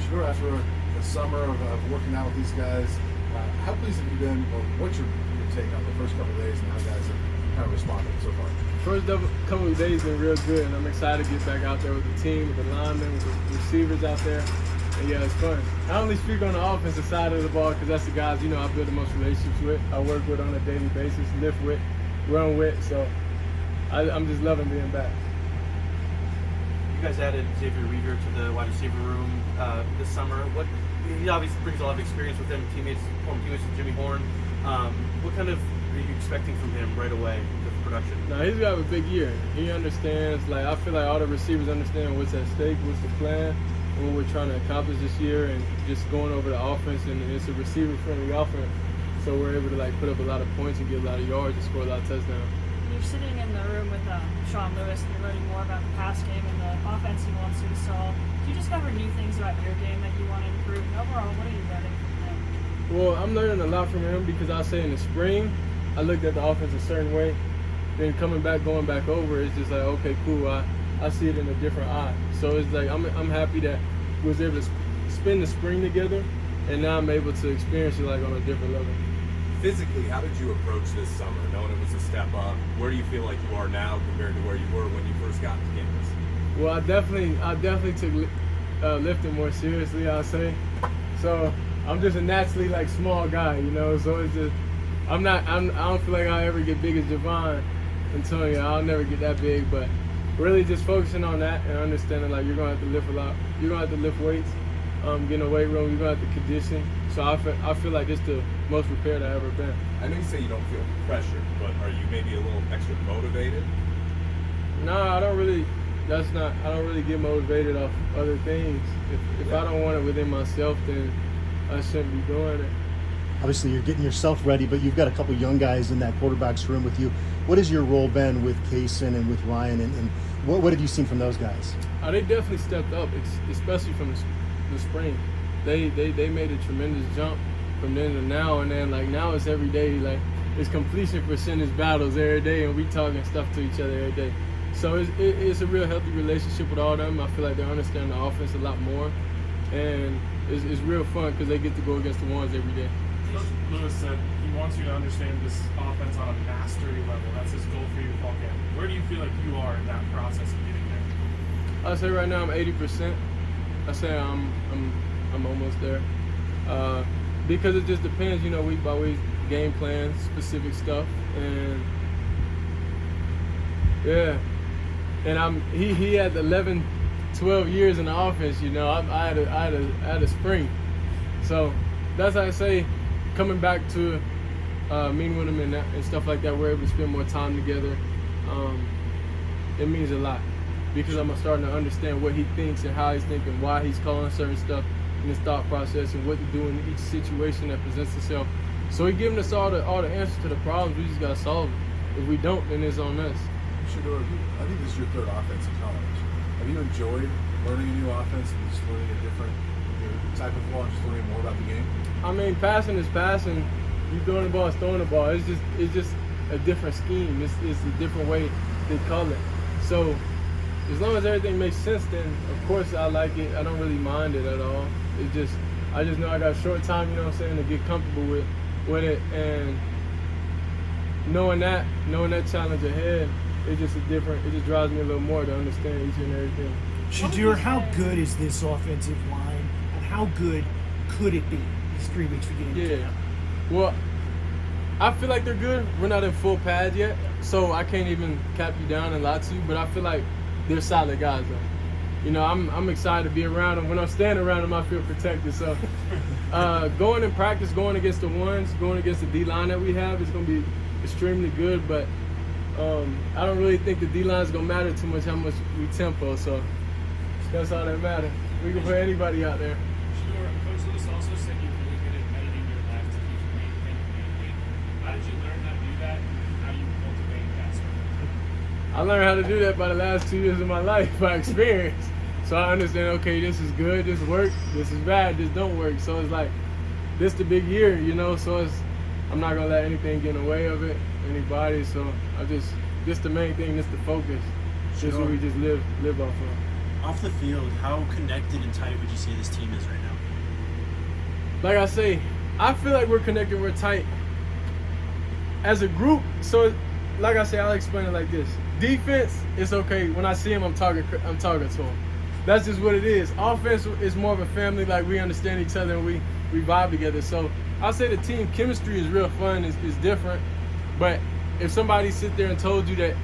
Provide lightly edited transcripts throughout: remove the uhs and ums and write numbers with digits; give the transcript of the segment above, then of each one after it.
Shedeur, after a summer of working out with these guys, how pleased have you been, or what's your take on the first couple of days and how guys have kind of responded so far? First couple of days been real good, and I'm excited to get back out there with the team, with the linemen, with the receivers out there. And yeah, it's fun. I only speak on the offensive side of the ball because that's the guys, I build the most relationships with, I work with on a daily basis, lift with, run with, so I'm just loving being back. You guys added Xavier Weaver to the wide receiver room this summer. He obviously brings a lot of experience with him, former teammates with Jimmy Horn. What kind of are you expecting from him right away with production? No, he's got a big year. He understands, I feel like all the receivers understand what's at stake, what's the plan, what we're trying to accomplish this year, and just going over the offense, and it's a receiver-friendly offense, so we're able to put up a lot of points and get a lot of yards and score a lot of touchdowns. You're sitting in the room with Sean Lewis, and you're learning more about the pass game and the offense he wants to install. Do you discover new things about your game that you want to improve? And overall, what are you learning from him? Well, I'm learning a lot from him because I'll say in the spring, I looked at the offense a certain way. Then going back over, it's just okay, cool. I see it in a different eye. So it's I'm happy that we was able to spend the spring together, and now I'm able to experience it on a different level. Physically, how did you approach this summer, knowing it was a step up? Where do you feel like you are now compared to where you were when you first got to campus? Well, I definitely took lifting more seriously, I'll say. So I'm just a naturally small guy, So it's just I don't feel like I'll ever get big as Javon Antonio. I'll never get that big, but really just focusing on that and understanding you're gonna have to lift a lot. You're gonna have to lift weights, get in a weight room. You're gonna have to condition. So I feel like it's the most prepared I've ever been. I know you say you don't feel pressure, but are you maybe a little extra motivated? No, I don't really. I don't really get motivated off other things. If I don't want it within myself, then I shouldn't be doing it. Obviously, you're getting yourself ready, but you've got a couple young guys in that quarterback's room with you. What has your role been with Kaysen and with Ryan, and what have you seen from those guys? They definitely stepped up, especially from the spring. They made a tremendous jump from then to now, and then now it's every day. It's completion percentage battles every day, and we talking stuff to each other every day. So it's a real healthy relationship with all of them. I feel like they understand the offense a lot more, and it's real fun because they get to go against the ones every day. Coach Lewis said he wants you to understand this offense on a mastery level. That's his goal for you to fall in. Where do you feel like you are in that process of getting there? I say right now I'm 80%. I say I'm almost there. Because it just depends, week by week, game plan, specific stuff, and yeah. And he had 11, 12 years in the offense. I had a spring, so that's how I say. Coming back to meeting with him and stuff like that, we're able to spend more time together. It means a lot because I'm starting to understand what he thinks and how he's thinking, why he's calling certain stuff in his thought process, and what to do in each situation that presents itself. So he's giving us all the answers to the problems. We just gotta solve it. If we don't, then it's on us. Shedeur, I think this is your third offense in college. Have you enjoyed learning a new offense and just learning a different type of ball and just learning more about the game? I mean, passing is passing. You throwing the ball is throwing the ball. It's just a different scheme. It's a different way they call it. So as long as everything makes sense, then of course I like it. I don't really mind it at all. I just know I got a short time, to get comfortable with it, and knowing that challenge ahead, it just drives me a little more to understand each and everything. Shedeur, how good is this offensive line, and how good could it be these 3 weeks we get into camp? Well, I feel like they're good. We're not in full pads yet, so I can't even cap you down and lie to you, but I feel like they're solid guys, though. I'm excited to be around them. When I'm standing around them, I feel protected. So going in practice, going against the ones, going against the D-line that we have, is going to be extremely good, but I don't really think the D-line is going to matter too much how much we tempo, so that's all that matters. We can put anybody out there. Shedeur, Coach Lewis also said you're really good at editing your life to keep your main thing. How did you learn how to do that, and how do you cultivate that sort of thing? I learned how to do that by the last 2 years of my life, by experience. So I understand, okay, this is good, this works, this is bad, this don't work. So it's this the big year, so I'm not gonna let anything get in the way of it, anybody. So this the main thing, this the focus. This is what we just live off of. Off the field, how connected and tight would you say this team is right now? Like I say, I feel like we're connected, we're tight as a group. So, like I say, I'll explain it like this. Defense, it's okay. When I see him, I'm talking to him. That's just what it is. Offense is more of a family. Like, we understand each other and we vibe together. So I'll say the team chemistry is real fun. It's different. But if somebody sit there and told you that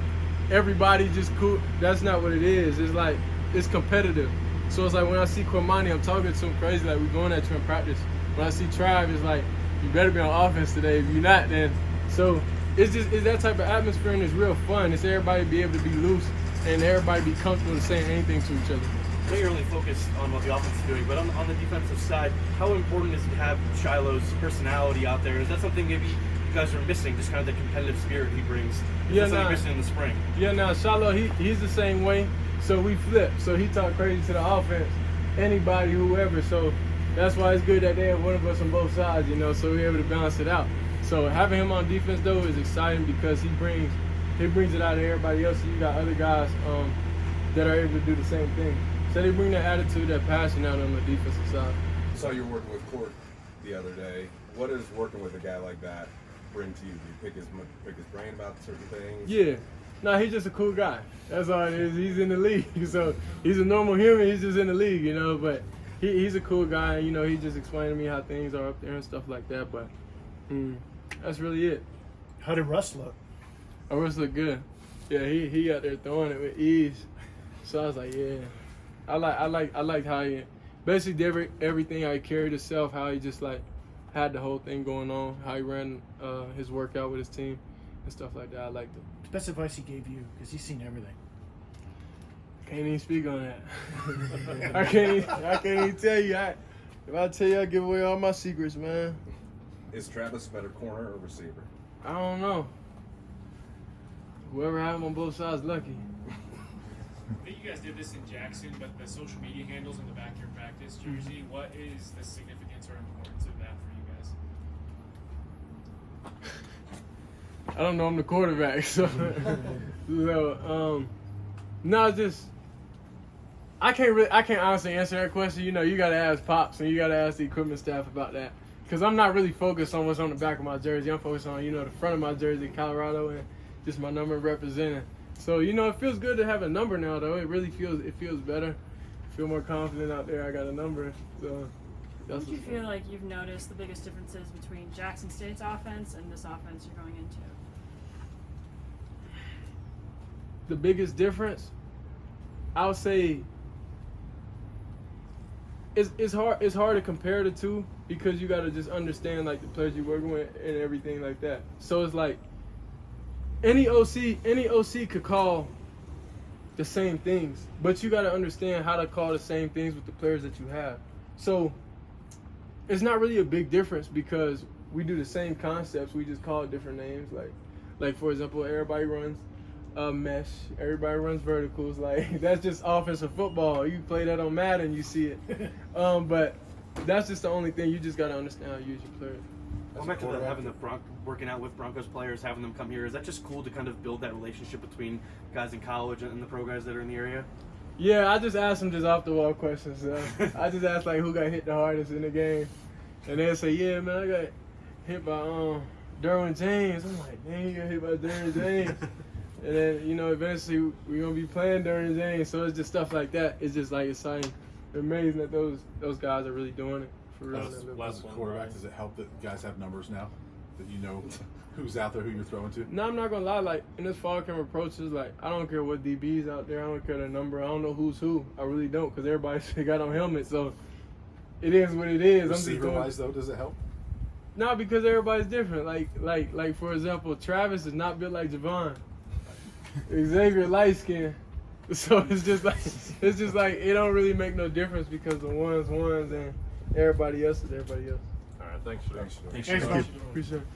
everybody just cool, that's not what it is. It's like, it's competitive. So it's like when I see Cormani, I'm talking to him crazy, like we're going at you in practice. When I see Trav, it's like, you better be on offense today. If you're not, then. So it's that type of atmosphere, and it's real fun. It's everybody be able to be loose and everybody be comfortable to saying anything to each other. I know you're only focused on what the offense is doing, but on the defensive side, how important is it to have Shiloh's personality out there? Is that something maybe you guys are missing, just kind of the competitive spirit he brings? Is that something you're missing in the spring? Yeah, now Shiloh, he's the same way. So we flip. So he talk crazy to the offense, anybody, whoever. So that's why it's good that they have one of us on both sides, so we're able to balance it out. So having him on defense, though, is exciting because he brings it out of everybody else. So you got other guys that are able to do the same thing. So they bring that attitude, that passion out on the defensive side. I saw you were working with Court the other day. What does working with a guy like that bring to you? Do you pick his brain about certain things? Yeah. No, he's just a cool guy. That's all it is. He's in the league. So he's a normal human. He's just in the league, But he's a cool guy. He just explained to me how things are up there and stuff like that. But that's really it. How did Russ look? Oh, Russ looked good. Yeah, he out there throwing it with ease. So I was like, yeah. I liked how he basically did everything, how he carried himself, how he just had the whole thing going on, how he ran his workout with his team and stuff like that. I liked it. Best advice he gave you, because he's seen everything. Can't even speak on that. I can't even tell you. If I tell you, I give away all my secrets, man. Is Travis a better corner or receiver? I don't know. Whoever had him on both sides, lucky. I think you guys did this in Jackson, but the social media handles in the back of your practice jersey, what is the significance or importance of that for you guys? I don't know. I'm the quarterback, so no, just I can't honestly answer that question. You got to ask Pops and you got to ask the equipment staff about that, because I'm not really focused on what's on the back of my jersey. I'm focused on the front of my jersey, Colorado, and just my number representing. So it feels good to have a number now, though. It really feels better. I feel more confident out there. I got a number, so. What do you feel like you've noticed the biggest differences between Jackson State's offense and this offense you're going into? The biggest difference, I would say, it's hard to compare the two, because you got to just understand the players you're working with and everything like that. So it's like any OC could call the same things, but you got to understand how to call the same things with the players that you have. So it's not really a big difference, because we do the same concepts. We just call it different names. Like for example, everybody runs mesh. Everybody runs verticals. That's just offensive football. You play that on Madden, you see it. But that's just the only thing. You just got to understand how to use your players. Going back to having working out with Broncos players, having them come here, is that just cool to kind of build that relationship between guys in college and the pro guys that are in the area? Yeah, I just asked them just off the wall questions. I just asked who got hit the hardest in the game, and they'll say, yeah, man, I got hit by Derwin James. I'm like, dang, you got hit by Derwin James. And then eventually we're gonna be playing Derwin James. So it's just stuff like that. It's just exciting, amazing that those guys are really doing it for real. As a quarterback, does it help that you guys have numbers now, that you know who's out there, who you're throwing to? No, I'm not gonna lie. In this fall camp approaches, I don't care what DB's out there. I don't care the number. I don't know who's who. I really don't, because everybody's got on helmets. So it is what it is. Receiver-wise, though, does it help? No, because everybody's different. Like for example, Travis is not built like Javon. Xavier light skin. So it's just it don't really make no difference, because the ones and everybody else is everybody else. All right, thanks. Thanks, Appreciate it.